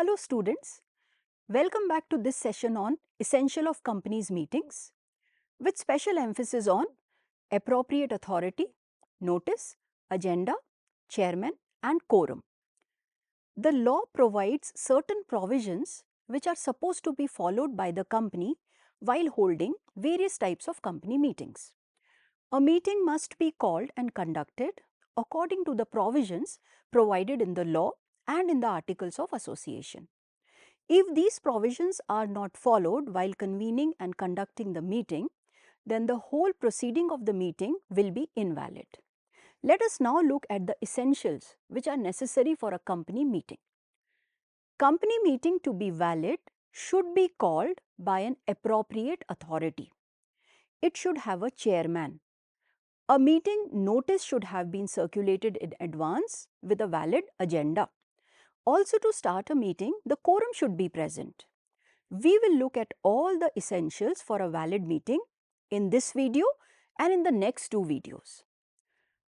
Hello students, welcome back to this session on Essential of Companies Meetings with special emphasis on appropriate authority, notice, agenda, chairman and quorum. The law provides certain provisions which are supposed to be followed by the company while holding various types of company meetings. A meeting must be called and conducted according to the provisions provided in the law and in the Articles of Association. If these provisions are not followed while convening and conducting the meeting, then the whole proceeding of the meeting will be invalid. Let us now look at the essentials which are necessary for a company meeting. Company meeting to be valid should be called by an appropriate authority. It should have a chairman. A meeting notice should have been circulated in advance with a valid agenda. Also, to start a meeting, the quorum should be present. We will look at all the essentials for a valid meeting in this video and in the next two videos.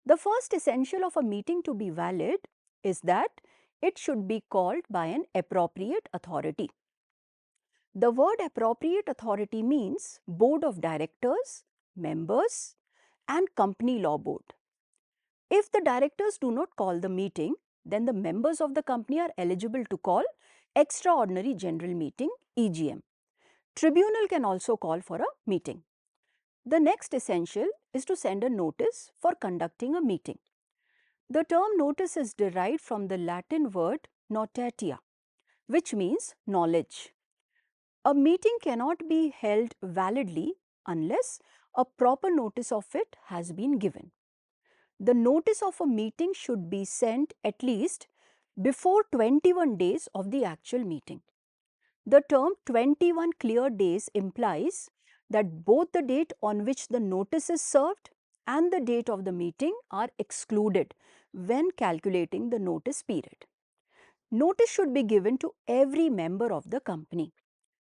The first essential of a meeting to be valid is that it should be called by an appropriate authority. The word appropriate authority means board of directors, members and company law board. If the directors do not call the meeting, then the members of the company are eligible to call extraordinary general meeting EGM. Tribunal can also call for a meeting. The next essential is to send a notice for conducting a meeting. The term notice is derived from the Latin word notatia, which means knowledge. A meeting cannot be held validly unless a proper notice of it has been given. The notice of a meeting should be sent at least before 21 days of the actual meeting. The term 21 clear days implies that both the date on which the notice is served and the date of the meeting are excluded when calculating the notice period. Notice should be given to every member of the company,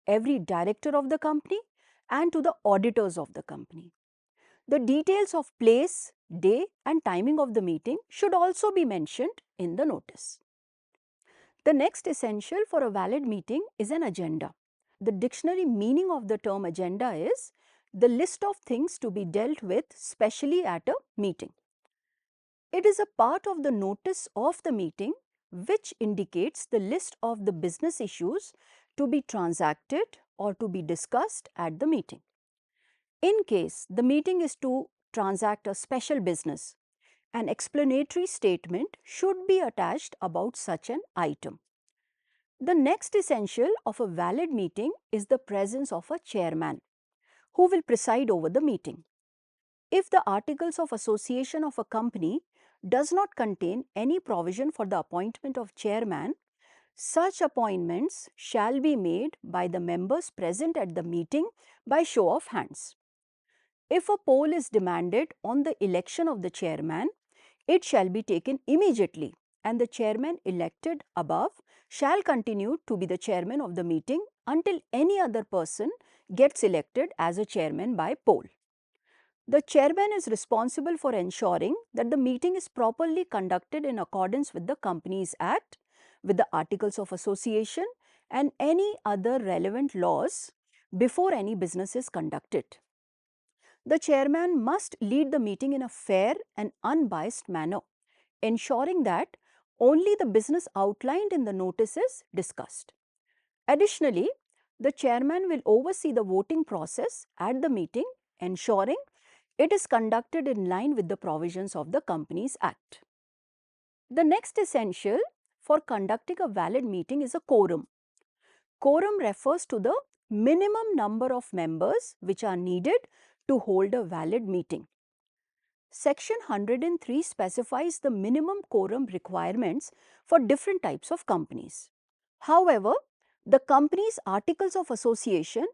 every director of the company and to the auditors of the company. The details of place, day and timing of the meeting should also be mentioned in the notice. The next essential for a valid meeting is an agenda. The dictionary meaning of the term agenda is the list of things to be dealt with specially at a meeting. It is a part of the notice of the meeting which indicates the list of the business issues to be transacted or to be discussed at the meeting. In case the meeting is to transact a special business, an explanatory statement should be attached about such an item. The next essential of a valid meeting is the presence of a chairman who will preside over the meeting. If the Articles of Association of a company does not contain any provision for the appointment of chairman, such appointments shall be made by the members present at the meeting by show of hands. If a poll is demanded on the election of the chairman, it shall be taken immediately and the chairman elected above shall continue to be the chairman of the meeting until any other person gets elected as a chairman by poll. The chairman is responsible for ensuring that the meeting is properly conducted in accordance with the Companies Act, with the Articles of Association and any other relevant laws before any business is conducted. The chairman must lead the meeting in a fair and unbiased manner, ensuring that only the business outlined in the notice is discussed. Additionally, the chairman will oversee the voting process at the meeting, ensuring it is conducted in line with the provisions of the Companies Act. The next essential for conducting a valid meeting is a quorum. Quorum refers to the minimum number of members which are needed to hold a valid meeting. Section 103 specifies the minimum quorum requirements for different types of companies. However, the company's Articles of Association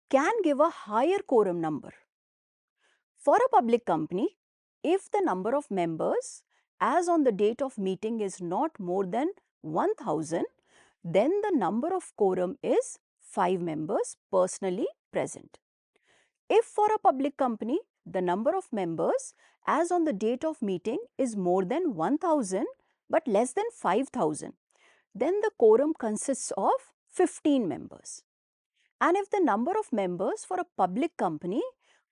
can give a higher quorum number. For a public company, if the number of members as on the date of meeting is not more than 1000, then the number of quorum is 5 members personally present. If for a public company, the number of members as on the date of meeting is more than 1000 but less than 5000, then the quorum consists of 15 members. And if the number of members for a public company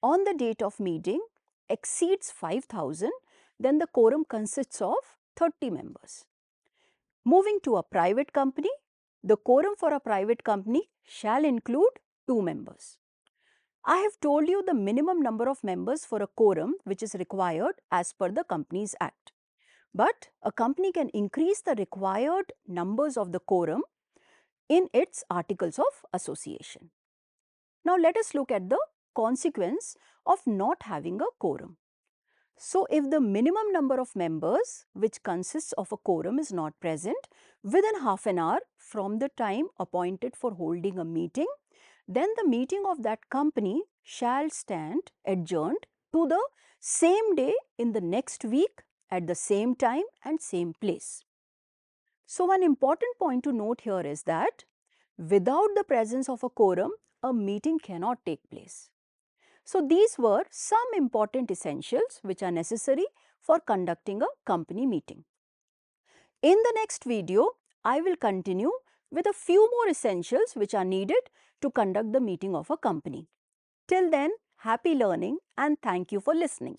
on the date of meeting exceeds 5,000, then the quorum consists of 30 members. Moving to a private company, the quorum for a private company shall include 2 members. I have told you the minimum number of members for a quorum which is required as per the Companies Act. But a company can increase the required numbers of the quorum in its articles of association. Now let us look at the consequence of not having a quorum. So if the minimum number of members which consists of a quorum is not present within half an hour from the time appointed for holding a meeting, then the meeting of that company shall stand adjourned to the same day in the next week at the same time and same place. So one important point to note here is that without the presence of a quorum, a meeting cannot take place. So these were some important essentials which are necessary for conducting a company meeting. In the next video, I will continue with a few more essentials which are needed to conduct the meeting of a company. Till then, happy learning and thank you for listening.